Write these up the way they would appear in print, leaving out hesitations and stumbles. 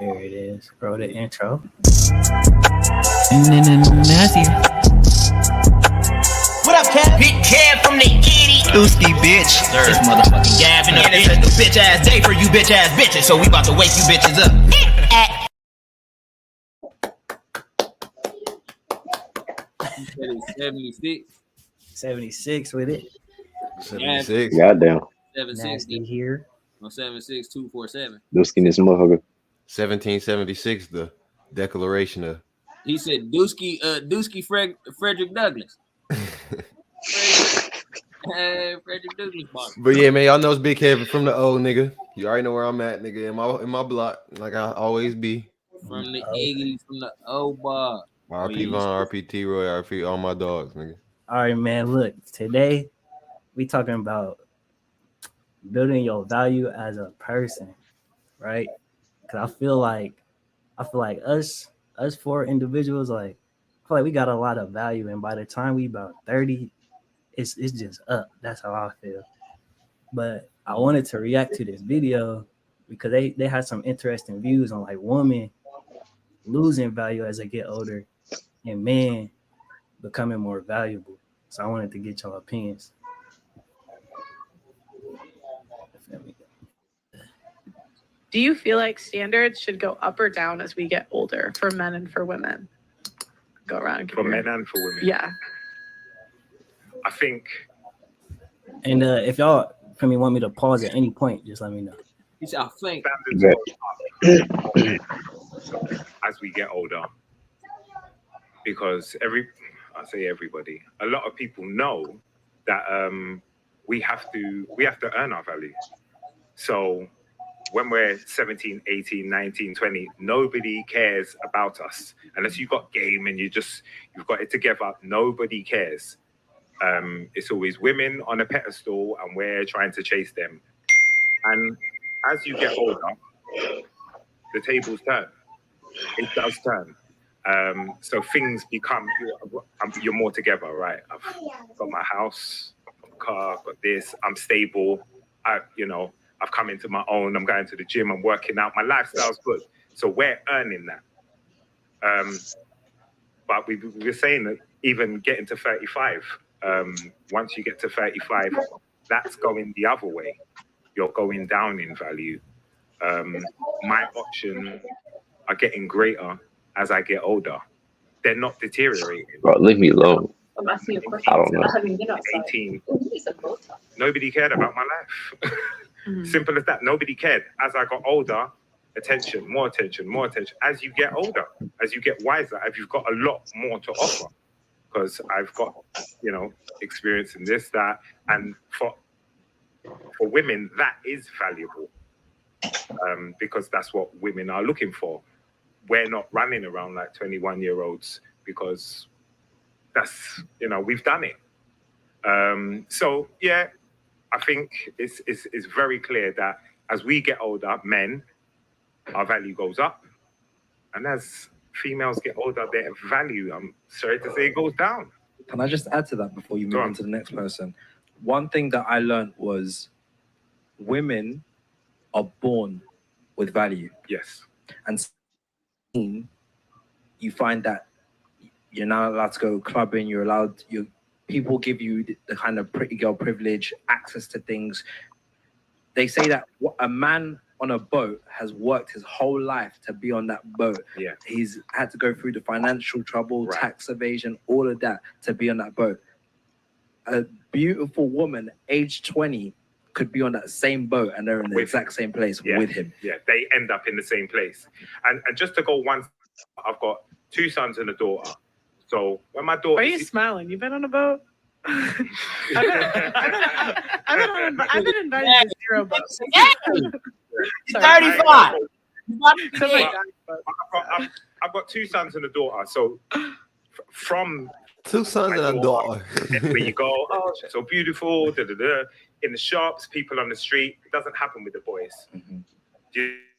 There it is. Bro, the intro. Nasty. What up, Kev? Big Kev from the Giddy. Dooski, bitch. This motherfucking Gavin. And it's a new bitch ass day for you bitch ass bitches. So we about to wake you bitches up. 76. 76 with it. 76. Goddamn. 76 Nasty here. on 76247. Dooski this motherfucker. 1776, the Declaration of. He said Dooski Frederick Douglass. Frederick Douglass boss. But yeah, man, y'all know it's Big Kevin from the old nigga. You already know where I'm at, nigga. In my block, like I always be. From the Iggy, from the old bar. RP Von, RP T Roy, RP all my dogs, nigga. All right, man. Look, today we talking about building your value as a person, right? Because I feel like us four individuals, like I feel like we got a lot of value, and by the time we about 30, it's just up. That's how I feel. But I wanted to react to this video because they had some interesting views on like women losing value as they get older and men becoming more valuable. So I wanted to get your opinions. Do you feel like standards should go up or down as we get older for men and for women? Go around. For men and for women. Yeah. I think. And if y'all want me to pause at any point, just let me know. He said, I think. Standards go up as we get older. Because everybody, a lot of people know that we have to earn our value. So when we're 17, 18, 19, 20, nobody cares about us. Unless you've got game and you've got it together, nobody cares. It's always women on a pedestal and we're trying to chase them. And as you get older, the tables turn. It does turn. So things become, you're more together, right? I've got my house, car, I've got this, I'm stable. I've come into my own, I'm going to the gym, I'm working out, my lifestyle's good. So we're earning that. But we were saying that even getting to 35, once you get to 35, that's going the other way. You're going down in value. My options are getting greater as I get older. They're not deteriorating. Bro, leave me alone. I don't know. 18. Nobody cared about my life. Simple as that. Nobody cared. As I got older, more attention. As you get older, as you get wiser, as you've got a lot more to offer. Because I've got, experience in this, that, and for women, that is valuable. Because that's what women are looking for. We're not running around like 21-year-olds because that's, we've done it. So, yeah, I think it's very clear that as we get older, men, our value goes up. And as females get older, their value, I'm sorry to say, it goes down. Can I just add to that before you move on to the next person? One thing that I learned was women are born with value. Yes. And you find that you're not allowed to go clubbing, people give you the kind of pretty girl privilege, access to things. They say that a man on a boat has worked his whole life to be on that boat. Yeah. He's had to go through the financial trouble, right, tax evasion, all of that to be on that boat. A beautiful woman, age 20, could be on that same boat and they're in the exact same place with him. Yeah, they end up in the same place. And just to go one, I've got 2 sons and a daughter. So when my daughter... Why are you smiling? You've been on a boat? I've been invited to 0 boats. You're 35. I've got 2 sons and a daughter. So from 2 sons and a daughter. Where you go, oh, she's so beautiful, in the shops, people on the street. It doesn't happen with the boys. Mm-hmm.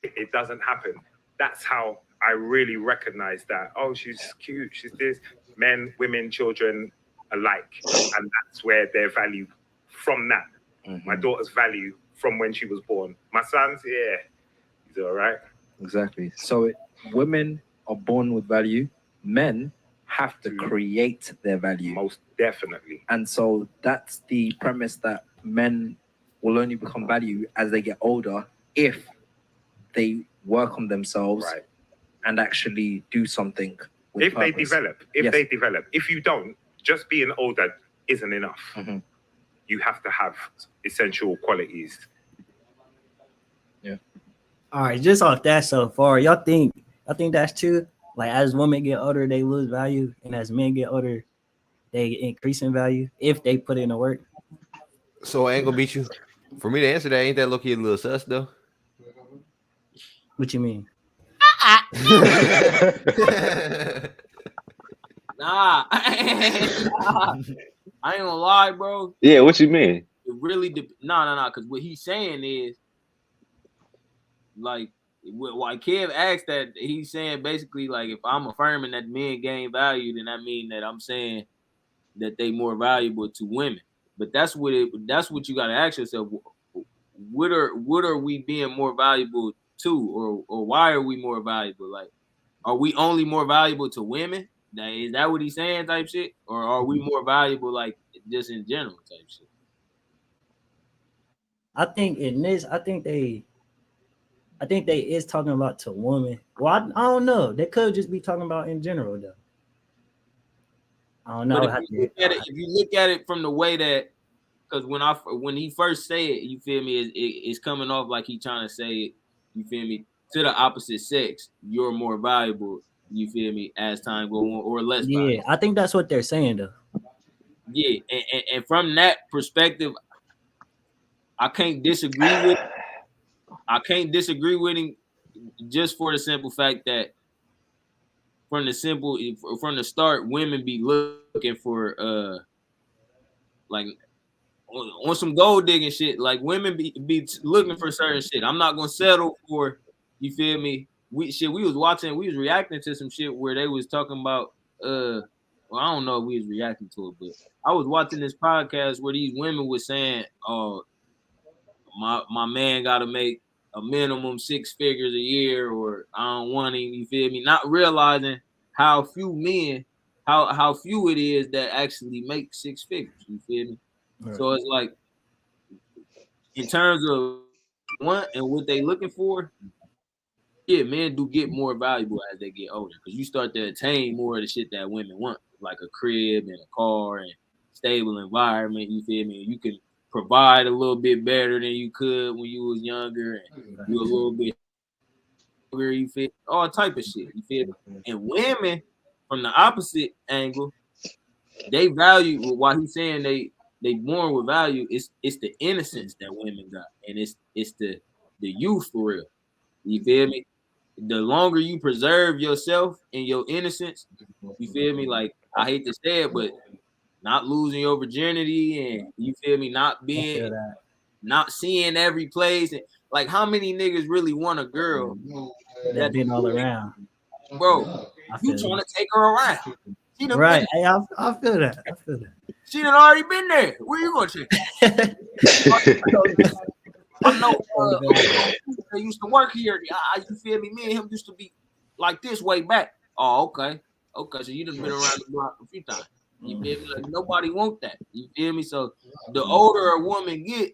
It doesn't happen. That's how I really recognize that. Oh, she's cute. She's this. Men, women, children alike. And that's where their value from that. Mm-hmm. My daughter's value from when she was born. My son's, yeah, he's all right. Exactly. So women are born with value. Men have to create their value. Most definitely. And so that's the premise that men will only become value as they get older if they work on themselves Right. and actually do something. With If they purpose. develop, if you don't, just being older isn't enough. Mhm. You have to have essential qualities. All right, just off that so far, I think that's true. Like as women get older, they lose value, and as men get older, they increase in value if they put in the work. So I ain't gonna beat you. For me to answer that, ain't that low-key a little sus though? What you mean? Nah. I ain't gonna lie, bro. Yeah, what you mean? It really no. Because what he's saying is, like, why Kev asked that, he's saying basically like, if I'm affirming that men gain value, then that mean that I'm saying that they more valuable to women. But that's what you got to ask yourself. What are we being more valuable to, or why are we more valuable? Like, are we only more valuable to women? Is that what he's saying, type shit? Or are we more valuable, like, just in general, type shit? I think in this, I think they is talking about to women. Well, I don't know. They could just be talking about in general though. I don't know. But if you look at it from the way that, because when he first said it, you feel me, it's coming off like he trying to say it, you feel me, to the opposite sex, you're more valuable, you feel me, as time go on, or less valuable. Yeah, I think that's what they're saying though. Yeah, and from that perspective, I can't disagree with him just for the simple fact that from the start, women be looking for like on some gold digging shit. Like women be looking for certain shit. I'm not gonna settle for, you feel me? We was reacting to some shit where they was talking about well, I don't know if we was reacting to it, but I was watching this podcast where these women was saying, oh, my man gotta make a minimum 6 figures a year, or I don't want him, you feel me? Not realizing how few men, how few it is that actually make 6 figures, you feel me? Right. So it's like, in terms of what and what they looking for, yeah, men do get more valuable as they get older, because you start to attain more of the shit that women want, like a crib and a car and stable environment, you feel me? You can provide a little bit better than you could when you was younger, and you a little bit younger, you feel, all type of shit, you feel me? And women, from the opposite angle, they value, while he's saying they born with value, it's the innocence that women got, and it's the youth for real, you feel me? The longer you preserve yourself and your innocence, you feel me? Like, I hate to say it, but not losing your virginity, and you feel me, not seeing every place, and like, how many niggas really want a girl that been all around, bro? You trying to take her around? Right? Hey, I feel that. She done already been there. Where you gonna check? I know they used to work here. You feel me? Me and him used to be like this way back. Oh, okay. So you done been around the block a few times. You feel me? Like, nobody want that. You feel me? So the older a woman get,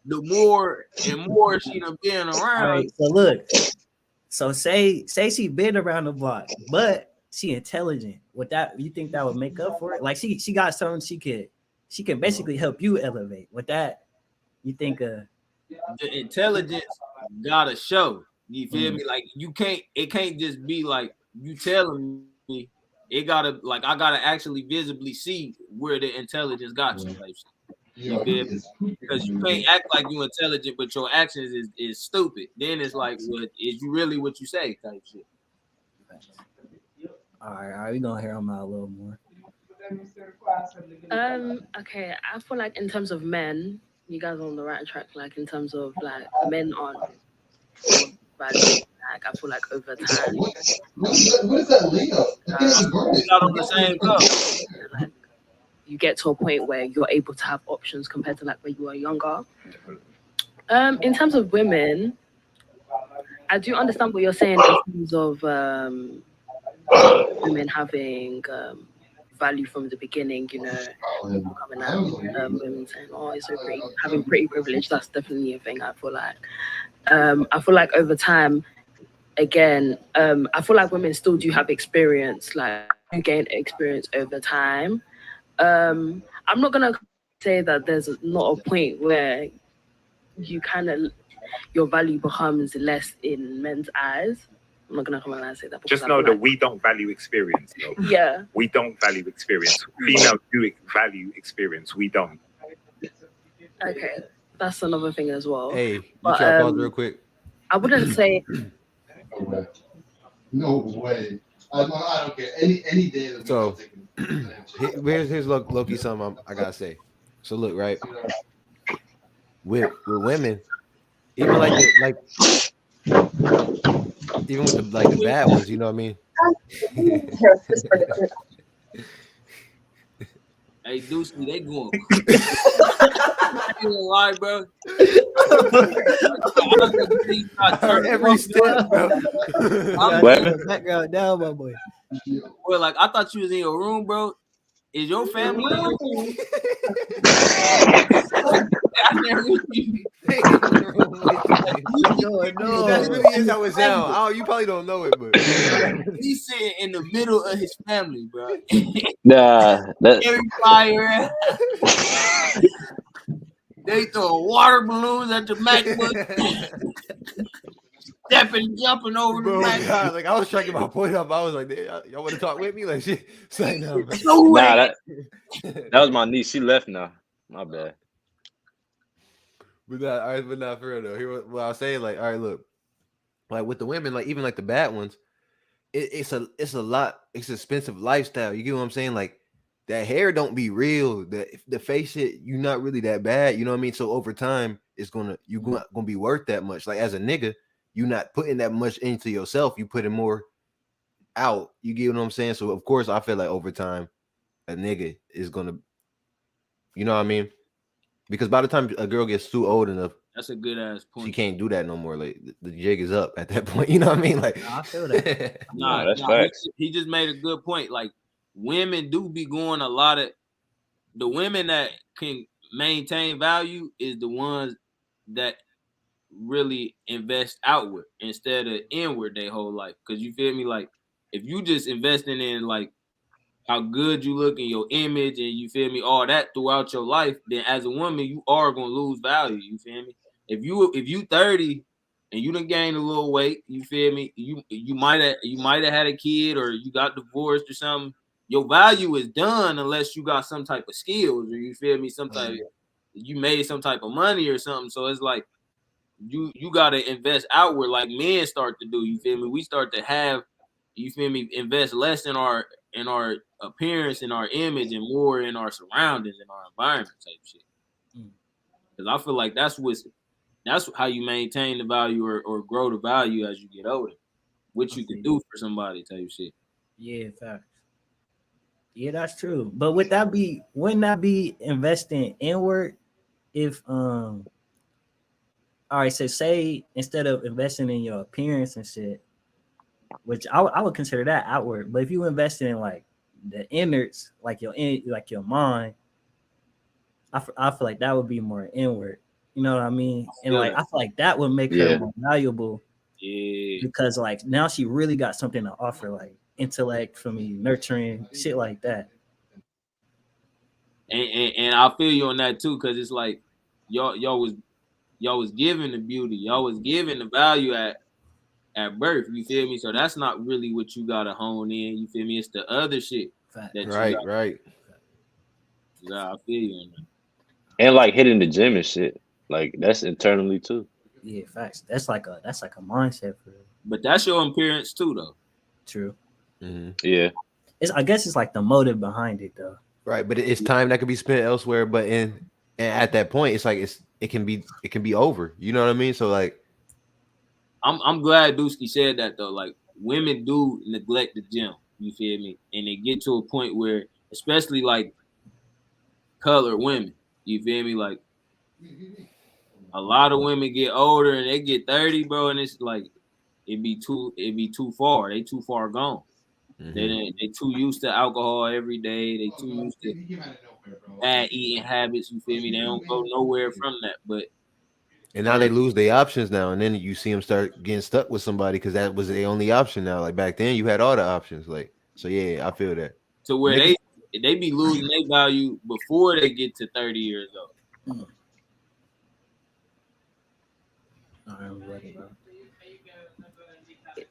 the more and more she done been around. Right, so look, so say she been around the block, but she intelligent. Would that, you think that would make up for it? Like she got something she can basically help you elevate. With that, you think the intelligence gotta show. You feel me? Like, it can't just be like you telling me. It gotta, like, I gotta actually visibly see where the intelligence got you. Like, you feel me? Because you can't act like you intelligent, but your actions is stupid. Then it's like, what is you really what you say type shit. All right, we're gonna hear him out a little more. Okay, I feel like in terms of men, you guys are on the right track. Like, in terms of like, men aren't value. Like, I feel like over time, What is that, Leo? Not on the same cup. Like, you get to a point where you're able to have options compared to like when you were younger. In terms of women, I do understand what you're saying in terms of women having value from the beginning, you know, coming out, women saying, "Oh, it's so pretty," having pretty privilege. That's definitely a thing. I feel like over time, again, I feel like women still do have experience, like you gain experience over time. I'm not gonna say that there's not a point where you kind of your value becomes less in men's eyes. I'm not gonna come and say that. because Just I know feel that like- we don't value experience, though. Yeah. We don't value experience. Females do value experience. We don't. Okay, that's another thing as well. Hey, you But, try to pause real quick. I wouldn't say. No way. I don't care. Any day of the So week. here's Loki something I gotta say. So look, right, with women, even like even with the bad ones, you know what I mean? Hey, Deucey, they going. I ain't gonna lie, bro. Every step, bro. What? Background down, my boy. Well, like I thought you was in your room, bro. Is your family? I never you. No, that really is how it sounds. Oh, you probably don't know it, but He's sitting in the middle of his family, bro. Nah, that Every fire. They throw water balloons at the MacBook. Stepping, jumping over bro, the MacBook. God, like I was trying to get my point up. I was like, y'all want to talk with me? Like shit. Say no, bro. No way. nah, that was my niece. She left now. My bad. But not for real though. Here what I was saying, like, all right, look, like with the women, like even like the bad ones, it's a lot, it's expensive lifestyle. You get what I'm saying? Like that hair don't be real. The face shit, you not really that bad. You know what I mean? So over time, it's gonna be worth that much. Like as a nigga, you not putting that much into yourself. You putting more out. You get what I'm saying? So of course, I feel like over time, a nigga is gonna, you know what I mean? Because by the time a girl gets too old enough, That's a good ass point. she can't do that no more. Like the jig is up at that point. You know what I mean? Like I feel that. Nah, that's facts. he just made a good point. Like women do be going a lot of the women that can maintain value is the ones that really invest outward instead of inward their whole life. Cause you feel me? Like if you just investing in like how good you look in your image and you feel me, all that throughout your life, then as a woman, you are gonna lose value. You feel me? If you 30 and you done gained a little weight, you feel me? You might have had a kid or you got divorced or something. Your value is done unless you got some type of skills or you feel me, some type you made some type of money or something. So it's like you gotta invest outward like men start to do. You feel me? We start to have, you feel me, invest less in our appearance, in our image, and more in our surroundings, in our environment type shit. Because I feel like that's how you maintain the value or grow the value as you get older. What you can do for somebody type shit. Yeah, facts. Yeah, that's true. But wouldn't that be investing inward if all right, so say instead of investing in your appearance and shit, which I would consider that outward, but if you invested in like the innards, like your mind, I feel like that would be more inward. You know what I mean? And like I feel like that would make her more valuable. Yeah. Because like now she really got something to offer, like intellect for me, nurturing, shit like that. And I feel you on that too, because it's like y'all was given the beauty, y'all was given the value at birth. You feel me? So that's not really what you gotta hone in. You feel me? It's the other shit that right. Yeah, I feel you on that. And like hitting the gym and shit. Like that's internally too. Yeah, facts. That's like a mindset for it. But that's your appearance too, though. True. Mm-hmm. Yeah. I guess it's like the motive behind it though. Right, but it's time that could be spent elsewhere. But and at that point, it's like it can be over. You know what I mean? So like, I'm glad Dusky said that though. Like women do neglect the gym. You feel me? And they get to a point where, especially like colored women, you feel me? Like a lot of women get older and they get 30, bro, and it's like it'd be too far. They too far gone. They too used to alcohol every day. They too used to bad eating habits. You feel me? They don't go nowhere from that. But And now they lose their options now, and then you see them start getting stuck with somebody because that was their only option now. Like back then, you had all the options. Like, so yeah, I feel that. to where they be losing their value before they get to 30 years old.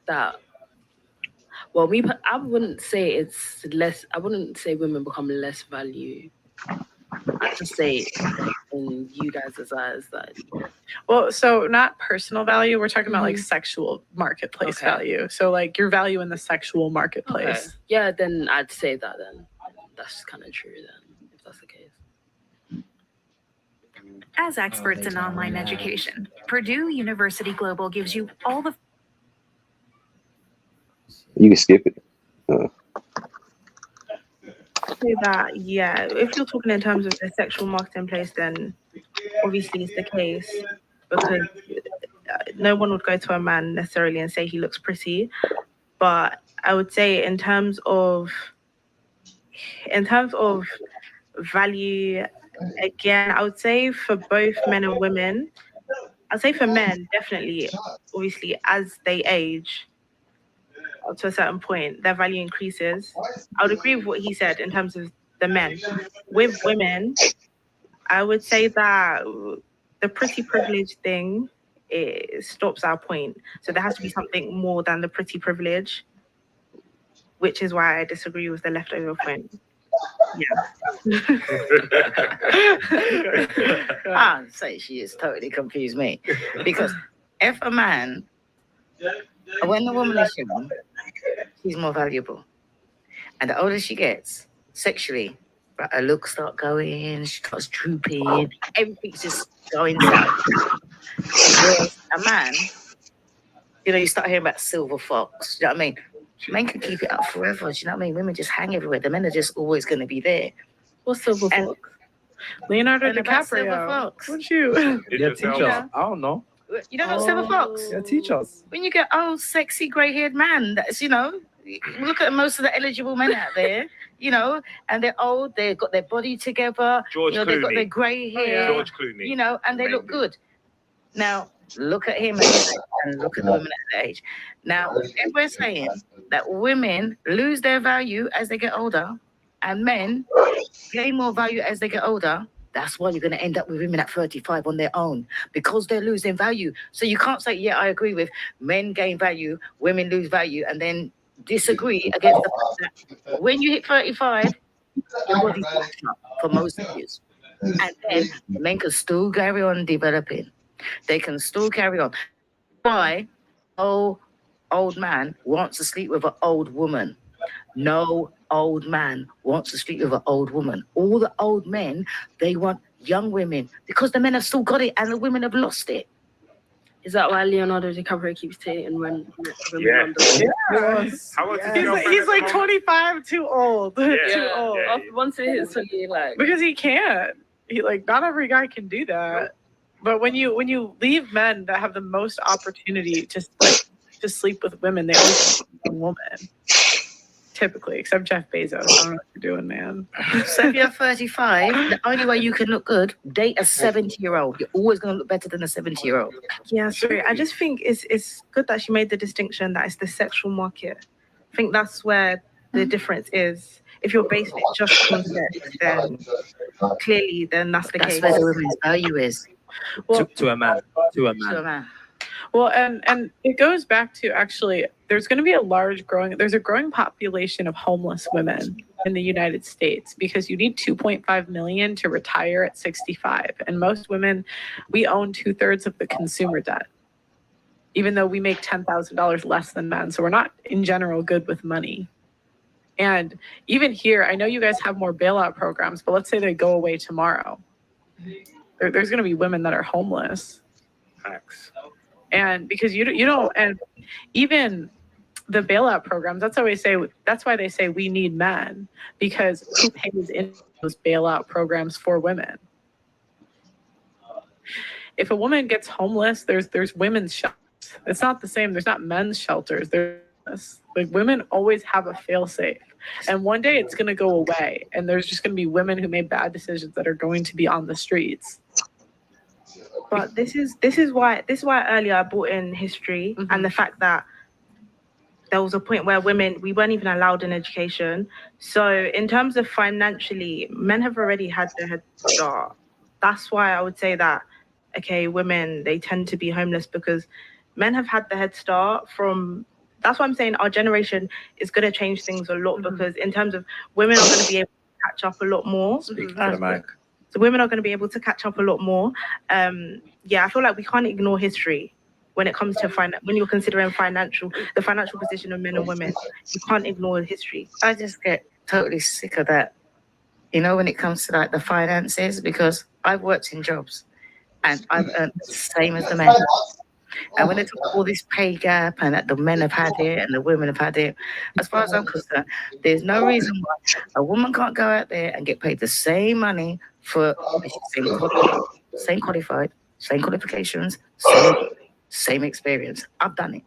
That well, I wouldn't say it's less. I wouldn't say women become less value. I just say in you guys' eyes that. Well, so not personal value. We're talking about like sexual marketplace value. So like your value in the sexual marketplace. Okay. Yeah, then I'd say that. Then that's kind of true. Then, if that's the case. As experts in online education, Purdue University Global gives you all the. You can skip it. Say that, yeah. If you're talking in terms of the sexual marketplace, then obviously it's the case because no one would go to a man necessarily and say he looks pretty. But I would say in terms of value, again, I would say for both men and women, I'd say for men, definitely, obviously, as they age, up to a certain point, their value increases. I would agree with what he said in terms of the men. With women, I would say that the pretty privilege thing, it stops our point. So there has to be something more than the pretty privilege, which is why I disagree with the leftover point. Yeah. I'd say she has totally confused me. Because if a man, when the woman is young, she's more valuable. And the older she gets, sexually, her looks start going, she starts drooping, everything's just going down. Whereas a man, you start hearing about silver fox, you know what I mean? Men can keep it up forever, do you know what I mean? Women just hang everywhere. The men are just always going to be there. What's silver fox? Leonardo DiCaprio. Silver fox. Would you? Yeah, teach us. I don't know. You don't know silver fox? Yeah, teach us. When you get old, sexy, grey-haired man, that's, look at most of the eligible men out there, and they're old, they've got their body together, George they've got their grey hair, George Clooney. And they look good. Now, look at him and look at the women at that age. Now, if we're saying that women lose their value as they get older and men gain more value as they get older, that's why you're going to end up with women at 35 on their own, because they're losing value. So you can't say, yeah, I agree with men gain value, women lose value, and then disagree against the fact that when you hit 35, your body's fucked up for most of you. And then men can still carry on developing. They can still carry on. Why? Oh, old man wants to sleep with an old woman. No old man wants to sleep with an old woman. All the old men, they want young women because the men have still got it and the women have lost it. Is that why Leonardo DiCaprio keeps dating when Yes. How old is he's like 25, too old. Yeah. Too old. Once it hits 20, like because he can't. Not every guy can do that. But when you leave men that have the most opportunity to sleep with women, they always sleep with a woman. Typically, except Jeff Bezos. I don't know what you're doing, man. So if you're 35, the only way you can look good, date a 70-year-old. You're always going to look better than a 70-year-old. Yeah, sorry. I just think it's good that she made the distinction that it's the sexual market. I think that's where the difference is. If you're basing it just on sex, then clearly, then that's the case. That's where the women's value is. Well, To a man. To a To a man. man. Well, and it goes back to actually, there's going to be there's a growing population of homeless women in the United States because you need 2.5 million to retire at 65. And most women, we own 2/3 of the consumer debt, even though we make $10,000 less than men. So we're not in general good with money. And even here, I know you guys have more bailout programs, but let's say they go away tomorrow. There's going to be women that are homeless. Facts. And because you don't, and even the bailout programs, that's why they say we need men, because who pays in those bailout programs for women? If a woman gets homeless, there's women's shelters It's not the same. There's not men's shelters. There's like women always have a fail safe. And one day it's gonna go away. And there's just gonna be women who made bad decisions that are going to be on the streets. But this is why earlier I brought in history and the fact that there was a point where we weren't even allowed an education. So in terms of financially, men have already had their head start. That's why I would say that, okay, women, they tend to be homeless because men have had the head start from, that's why I'm saying our generation is going to change things a lot because in terms of women are going to be able to catch up a lot more. Speak to the mic. So women are going to be able to catch up a lot more. Yeah, I feel like we can't ignore history when it comes to when you're considering the financial position of men and women. You can't ignore history. I just get totally sick of that. You know, when it comes to like the finances, because I've worked in jobs and I've earned the same as the men. And when they talk about all this pay gap and that the men have had it and the women have had it, as far as I'm concerned, there's no reason why a woman can't go out there and get paid the same money for same qualified, same qualifications, same experience. I've done it.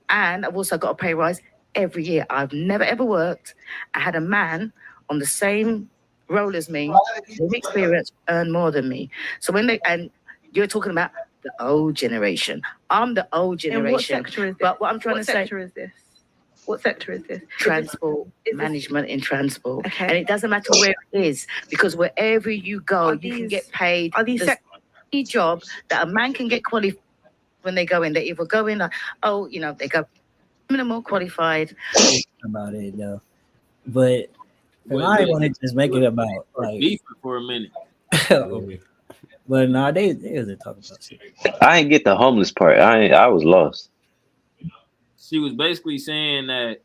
And I've also got a pay rise every year. I've never ever worked. I had a man on the same role as me, same experience, earn more than me. So and you're talking about the old generation. I'm the old generation. And what sector is this? But what I'm trying to say. What sector is this? Transport, management in transport. Okay. And it doesn't matter where it is, because wherever you go, you can get paid. Are these any job that a man can get qualified when they go in? They either go in like, they go minimal qualified. About it though. But I want to just make it about like beef for a minute. But nah, they wasn't talking about shit. I didn't get the homeless part. I was lost. She was basically saying that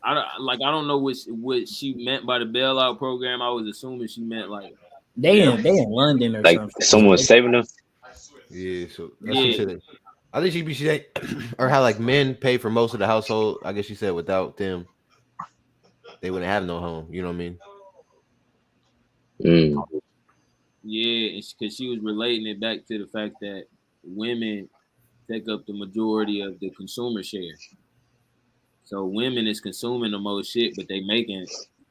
I don't know what she meant by the bailout program. I was assuming she meant like they in London or like something. Someone saving them. Yeah, so that's what she said. I think she said, or how like men pay for most of the household. I guess she said without them, they wouldn't have no home. You know what I mean? Yeah, because she was relating it back to the fact that women take up the majority of the consumer share. So women is consuming the most shit, but they making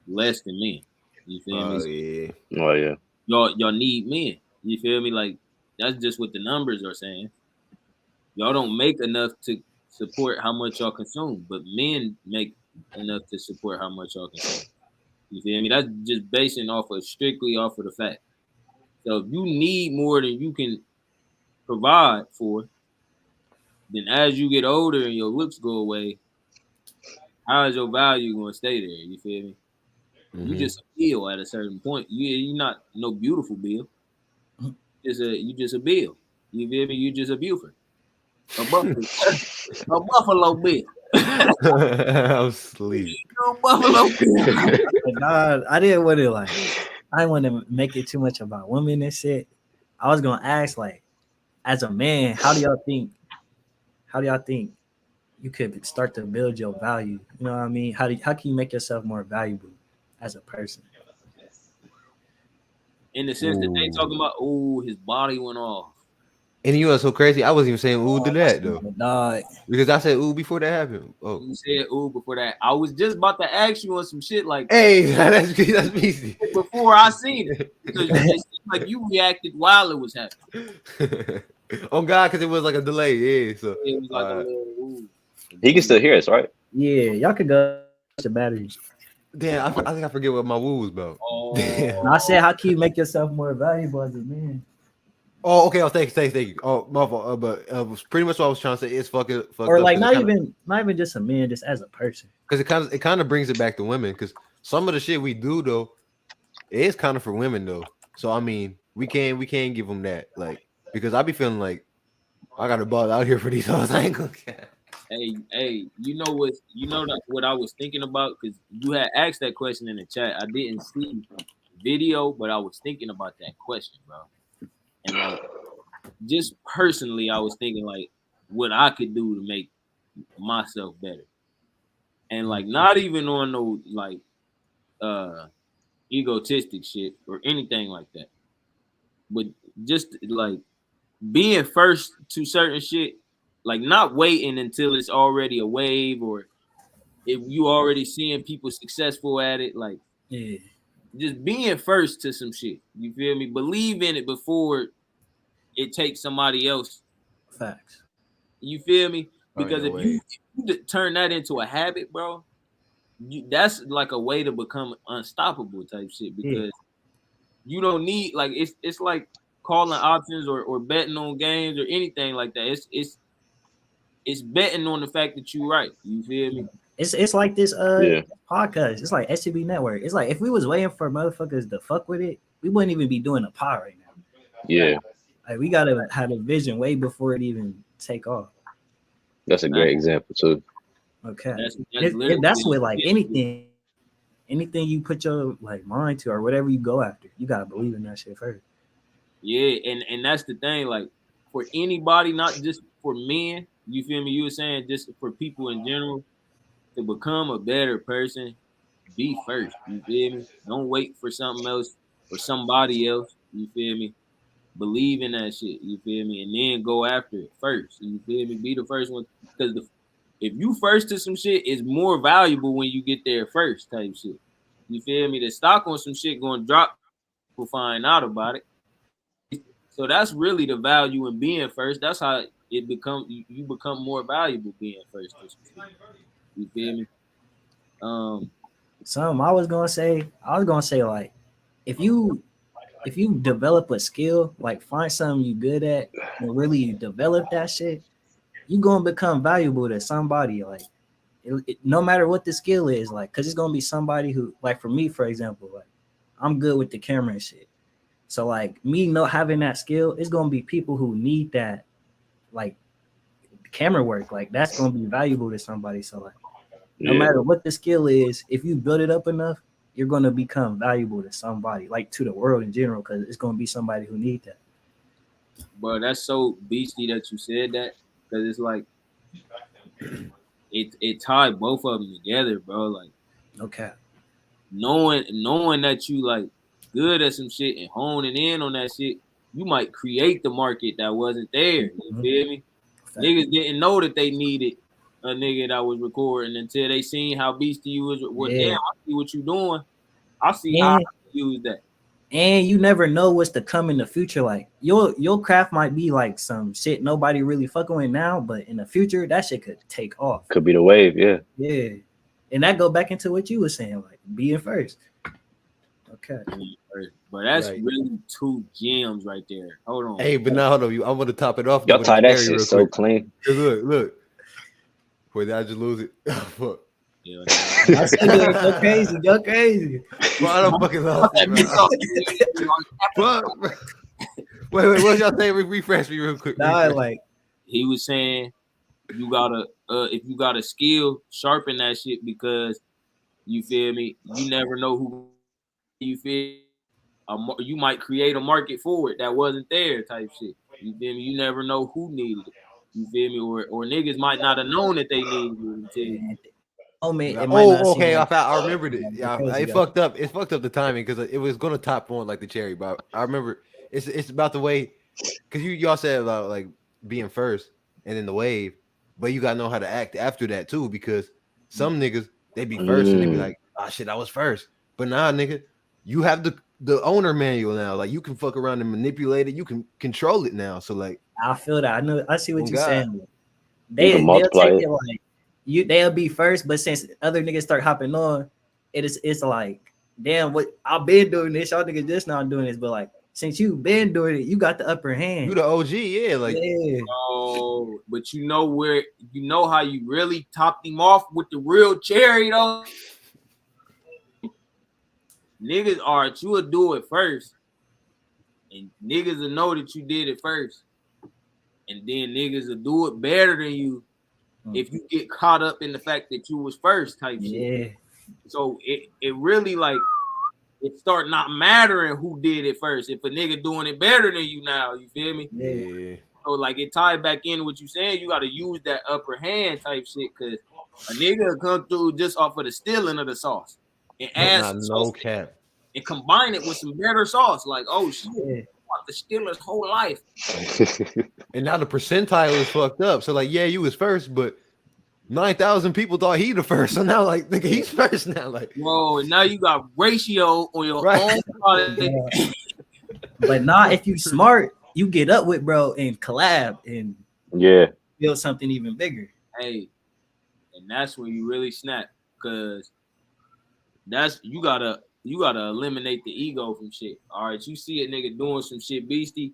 less than men. You feel me? Yeah. Oh yeah. Y'all need men. You feel me? Like that's just what the numbers are saying. Y'all don't make enough to support how much y'all consume, but men make enough to support how much y'all consume. You feel me? That's just basing strictly off of the fact. So if you need more than you can provide for, then as you get older and your looks go away, how is your value going to stay there? You feel me? You just a bill at a certain point. You're not no beautiful bill. You just a bill. You feel me? You just a Buford. A Buffalo bill. I'm asleep. Buffalo bill. Nah, I didn't want to make it too much about women and shit. I was gonna ask, like, as a man, how do y'all think you could start to build your value? You know what I mean? How can you make yourself more valuable as a person? In the sense that they talking about, his body went off. And you know what's so crazy? I wasn't even saying ooh to that though. Nah. Because I said ooh before that happened. Oh. You said ooh before that. I was just about to ask you on some shit like hey, that's easy. Before I seen it. Because it seemed like you reacted while it was happening. Oh God, because it was like a delay. Yeah. So it was like a little ooh. He can still hear us, right? Yeah, y'all could go to batteries. Damn, I think I forget what my woo was about. Damn. I said, how can you make yourself more valuable as a man? Oh, okay. Oh, thank you. Oh, my fault. But pretty much what I was trying to say is fuck or like not even just a man, just as a person. Because it kind of brings it back to women. Because some of the shit we do though, it is kind of for women though. So I mean, we can't give them that, like, because I be feeling like I got a ball out here for these hoes. I ain't gonna care. Hey, you know what I was thinking about, because you had asked that question in the chat. I didn't see video, but I was thinking about that question, bro. And like, just personally, I was thinking like what I could do to make myself better, and like not even on no like egotistic shit or anything like that, but just like being first to certain shit, like not waiting until it's already a wave or if you already seeing people successful at it, like Yeah. just being first to some shit. You feel me? Believe in it before it takes somebody else. Facts. You feel me? Because Find if your you turn that into a habit, bro, that's like a way to become unstoppable type shit. Because you don't need like it's like calling options or betting on games or anything like that. It's betting on the fact that you're right. You feel me? It's like this Yeah. podcast. It's like SCB Network. It's like if we was waiting for motherfuckers to fuck with it, we wouldn't even be doing a pod right now. Yeah. Like we gotta have a vision way before it even take off. That's a great example too. Okay. That's That's with like anything you put your like mind to or whatever you go after. You gotta believe in that shit first. Yeah, and that's the thing. Like for anybody, not just for men. You feel me? You were saying just for people in general to become a better person, be first. You feel me? Don't wait for something else or somebody else. You feel me? Believe in that shit. You feel me? And then go after it first. You feel me? Be the first one because if you first to some shit, it's more valuable when you get there first. Type shit. You feel me? The stock on some shit going to drop. People find out about it. So that's really the value in being first. That's how it becomes. You become more valuable being first. You feel me? Something I was gonna say like if you develop a skill, like find something you good at and really develop that shit, you gonna become valuable to somebody. Like no matter what the skill is, like because it's gonna be somebody who, like for me, for example, like I'm good with the camera and shit. So like me not having that skill, it's gonna be people who need that, like camera work. Like that's gonna be valuable to somebody. So like no matter what the skill is, if you build it up enough, you're gonna become valuable to somebody, like to the world in general, because it's gonna be somebody who need that. Bro, that's so beastly that you said that because it's like it tied both of them together, bro. Like okay, knowing that you like good at some shit and honing in on that shit, you might create the market that wasn't there. You feel me? Niggas didn't know that they needed a nigga that was recording until they seen how beastie you was. Well, damn, I see what you doing. I see how I use that. And you never know what's to come in the future. Like your craft might be like some shit nobody really fucking with now, but in the future that shit could take off. Could be the wave, yeah. Yeah. And that go back into what you were saying, like being first. Okay. But that's really two gems right there. Hold on. Hey, but now hold on. I want to top it off. Y'all tie that shit so clean. Look. Wait, did I just lose it? Fuck. Yeah, I said it, go crazy, go crazy. Well, I don't fucking know. Wait, what y'all say? Refresh me real quick. Nah, like he was saying, you gotta if you got a skill, sharpen that shit because you feel me. You never know who you feel. You might create a market for it that wasn't there, type shit. You feel me? You never know who needed it. You feel me? Or niggas might not have known that they needed it until you. Okay. I remembered it. Yeah, it fucked up. It fucked up the timing because it was gonna top on like the cherry, but I remember it's about the way because y'all said about like being first and then the wave, but you gotta know how to act after that too because some niggas they be first and they be like, oh shit, I was first, but nah, nigga, you have the owner manual now. Like you can fuck around and manipulate it. You can control it now. So like, I feel that. I know. I see what you're saying. They'll take it like. They'll be first, but since other niggas start hopping on, it's like, damn, what I've been doing this, y'all niggas just not doing this, but like since you been doing it, you got the upper hand. You the OG, yeah, like oh, but you know how you really topped him off with the real cherry though. Niggas you will do it first, and niggas will know that you did it first, and then niggas will do it better than you. If you get caught up in the fact that you was first type shit. So it really like it start not mattering who did it first. If a nigga doing it better than you now, you feel me? Yeah. So like it tied back in what you saying, you gotta use that upper hand type shit because a nigga come through just off of the stealing of the sauce and add no cap and combine it with some better sauce. Like, oh shit, about to steal his whole life. And now the percentile is fucked up. So like, yeah, you was first, but 9,000 people thought he the first. So now like, nigga, he's first now. Like, Whoa, and now you got ratio on your Right. own product. But not if you smart, you get up with bro and collab and Yeah. build something even bigger. Hey, and that's when you really snap, because that's you gotta eliminate the ego from shit. All right, you see a nigga doing some shit beastie,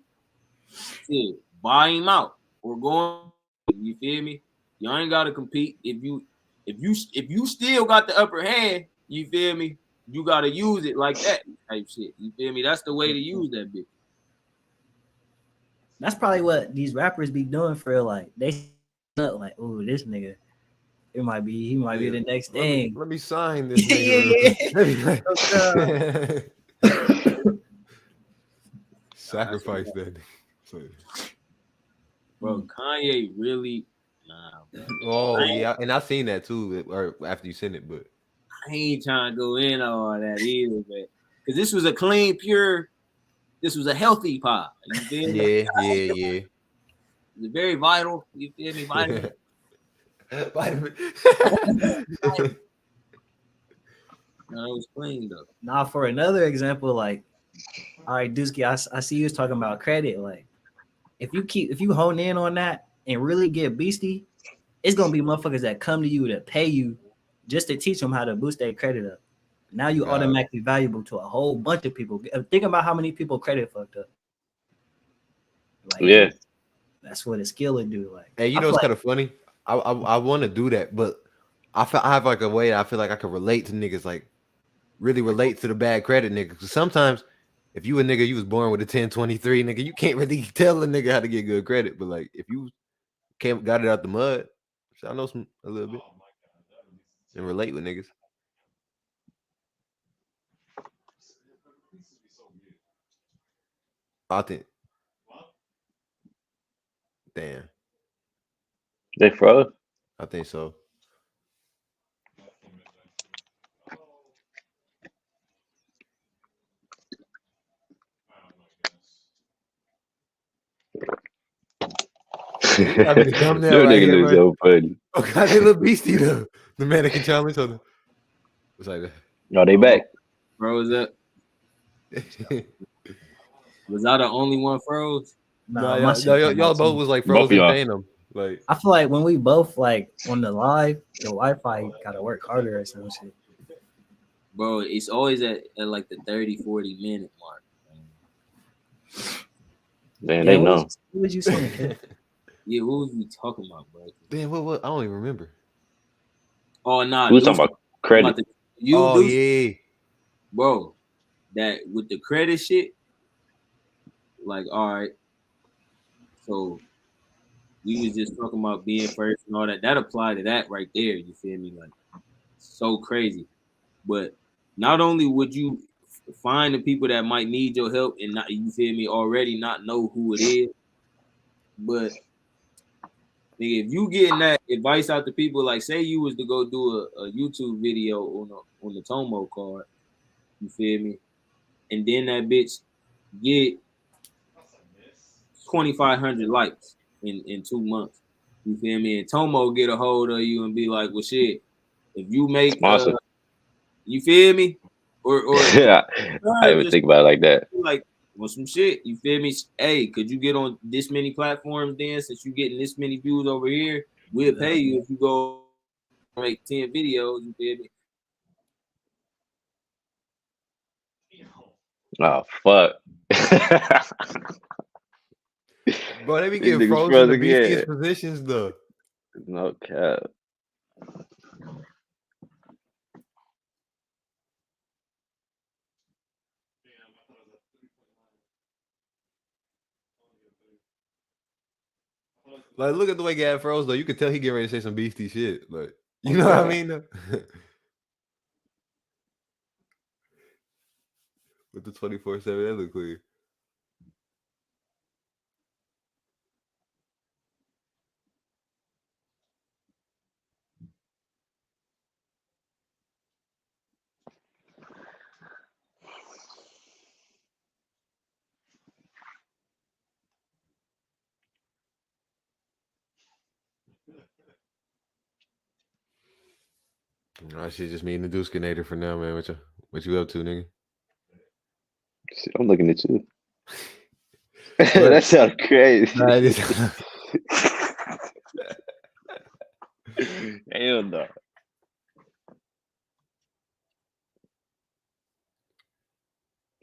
shit, buy him out or go on. You feel me? You ain't gotta compete. If you still got the upper hand, you feel me? You gotta use it like that type shit. You feel me? That's the way to use that bitch. That's probably what these rappers be doing for real. Like they up like, oh, this nigga, he might be the next thing. Let me sign this Yeah, nigga. yeah. Sacrifice that. Bro, Kanye really bro. Oh yeah, and I seen that too, or after you sent it, but I ain't trying to go in on all that either, but because this was a clean, pure, this was a healthy pop. You feel me? yeah. It's very vital. You feel me? Vitamin. Vitamin. No, it was clean though. Now for another example, like, all right, Dusky, I see you was talking about credit. Like, if you hone in on that and really get beastie, it's gonna be motherfuckers that come to you to pay you just to teach them how to boost their credit up. Now you automatically valuable to a whole bunch of people. Think about how many people credit fucked up. Like, Yeah. That's what a skill would do. Like, Hey, you know, it's kind of funny. I want to do that, but I have like a way I feel like I can relate to niggas, like really relate to the bad credit niggas. Because sometimes if you a nigga, you was born with a 1023, nigga, you can't really tell a nigga how to get good credit. But like if you got it out the mud, so I know a little bit and relate with niggas. I think. Damn. They froze? I think so. I mean, the thumbnail Them right niggas here, look bro. so funny. Oh god, they look beastie though. The mannequin challenge on it's like that. No, they back. Froze up. Was I the only one froze? Nah, y'all both was like frozen Phantom. Like I feel like when we both like on the live, the Wi-Fi gotta work harder or some shit. Bro, it's always at like the 30-40 minute mark. Man, they know. What was you saying, kid? Yeah, what was we talking about, bro? Damn, what? I don't even remember. Oh, nah. We was talking about credit. Yeah. Bro, that with the credit shit, like, all right. So we was just talking about being first and all that. That applied to that right there. You feel me? Like, so crazy. But not only would you find the people that might need your help and not, you feel me, already not know who it is, but nigga, if you getting that advice out to people, like say you was to go do a YouTube video on the Tomo card, you feel me, and then that bitch get 2,500 likes in 2 months, you feel me, and Tomo get a hold of you and be like, well, shit, if you make you feel me, or yeah, I didn't even think about it like that. Like, well, some shit, you feel me? Hey, could you get on this many platforms then? Since you getting this many views over here, we'll pay you if you go make 10 videos. You feel me? Oh fuck. Bro, they be These getting niggas frozen froze in the again. beastiest positions though. No cap. Like, look at the way Gab froze though. You could tell he getting ready to say some beastie shit. Like, you know what I mean? Though? With the 24/7, that look clear. I should just mean the Deuce-Canator for now, man. What you up to, nigga? Shit, I'm looking at you. That sounds crazy. Nah, it is- Hell no.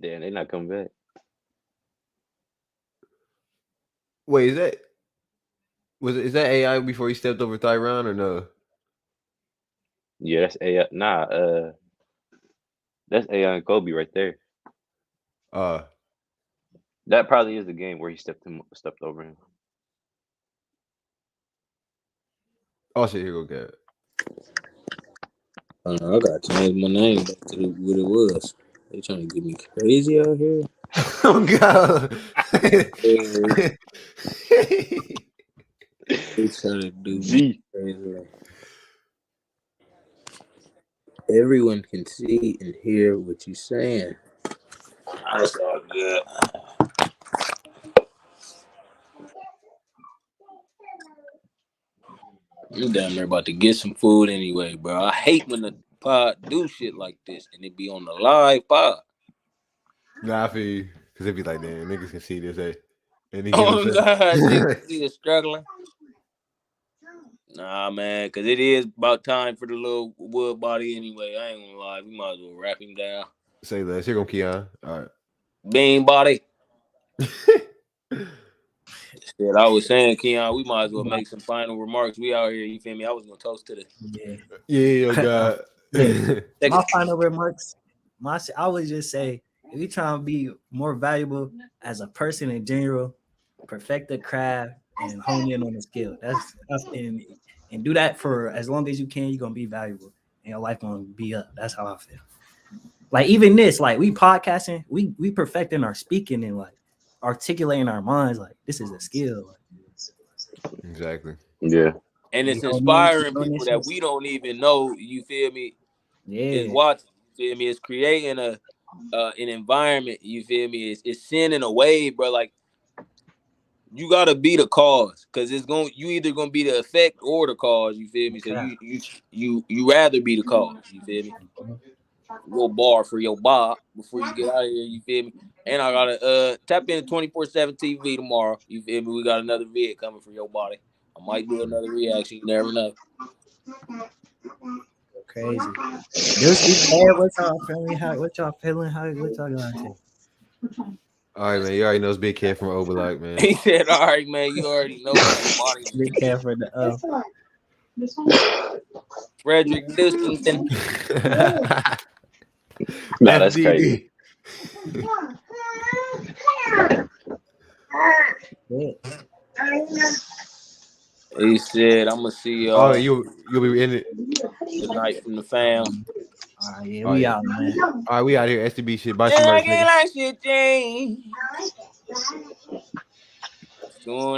Damn, they not coming back. Wait, is that AI before he stepped over Tyron or no? Yeah, that's AI. Nah, that's AI and Kobe right there. That probably is the game where he stepped over him. Oh shit, here go Gab. I gotta change my name back to what it was. They trying to get me crazy out here. Oh god. They trying to do me crazy. Everyone can see and hear what you're saying. That's all good. I'm damn near about to get some food anyway, bro. I hate when the pod do shit like this and it be on the live pod. Nah, I feel you. Cause it'd be like, damn, niggas can see this, hey. And he Oh God, niggas see it struggling. Nah, man, cause it is about time for the little wood body anyway. I ain't gonna lie, we might as well wrap him down. Say less. Here go Keon. All right. Bean body. Shit, I was saying, Keon, we might as well make some final remarks. We out here, you feel me? I was gonna toast to the Yeah, oh God. My final remarks. I would just say, if you trying to be more valuable as a person in general, perfect the craft and hone in on the skill. That's and do that for as long as you can. You're gonna be valuable, and your life gonna be up. That's how I feel. Like even this, like we podcasting, we perfecting our speaking and like articulating our minds. Like this is a skill. Exactly. Yeah. and it's You know what I mean? inspiring You know, people that we don't even know. You feel me? Yeah. Is watching. You feel me? It's creating an environment. You feel me? It's sending a wave, bro. Like you gotta be the cause, cause you either gonna be the effect or the cause. You feel me? So you rather be the cause. You feel me? Go bar for your bar before you get out of here. You feel me? And I gotta tap in 24/7 TV tomorrow. You feel me? We got another vid coming for your body. I might do another reaction. You never know. Crazy. What y'all feeling? What y'all feeling? What y'all gonna say? All right, man. You already know it's Big Kid from Overlock, man. He said, "All right, man. You already know what body." Big Kid for the Frederick Dustington. Nah, that's crazy. He said, "I'm gonna see y'all." Oh, you'll be in it. Good night from the fam. All right, yeah, we out, man. All right, we out here. STB shit. Buy some merch, nigga. Like shit, James.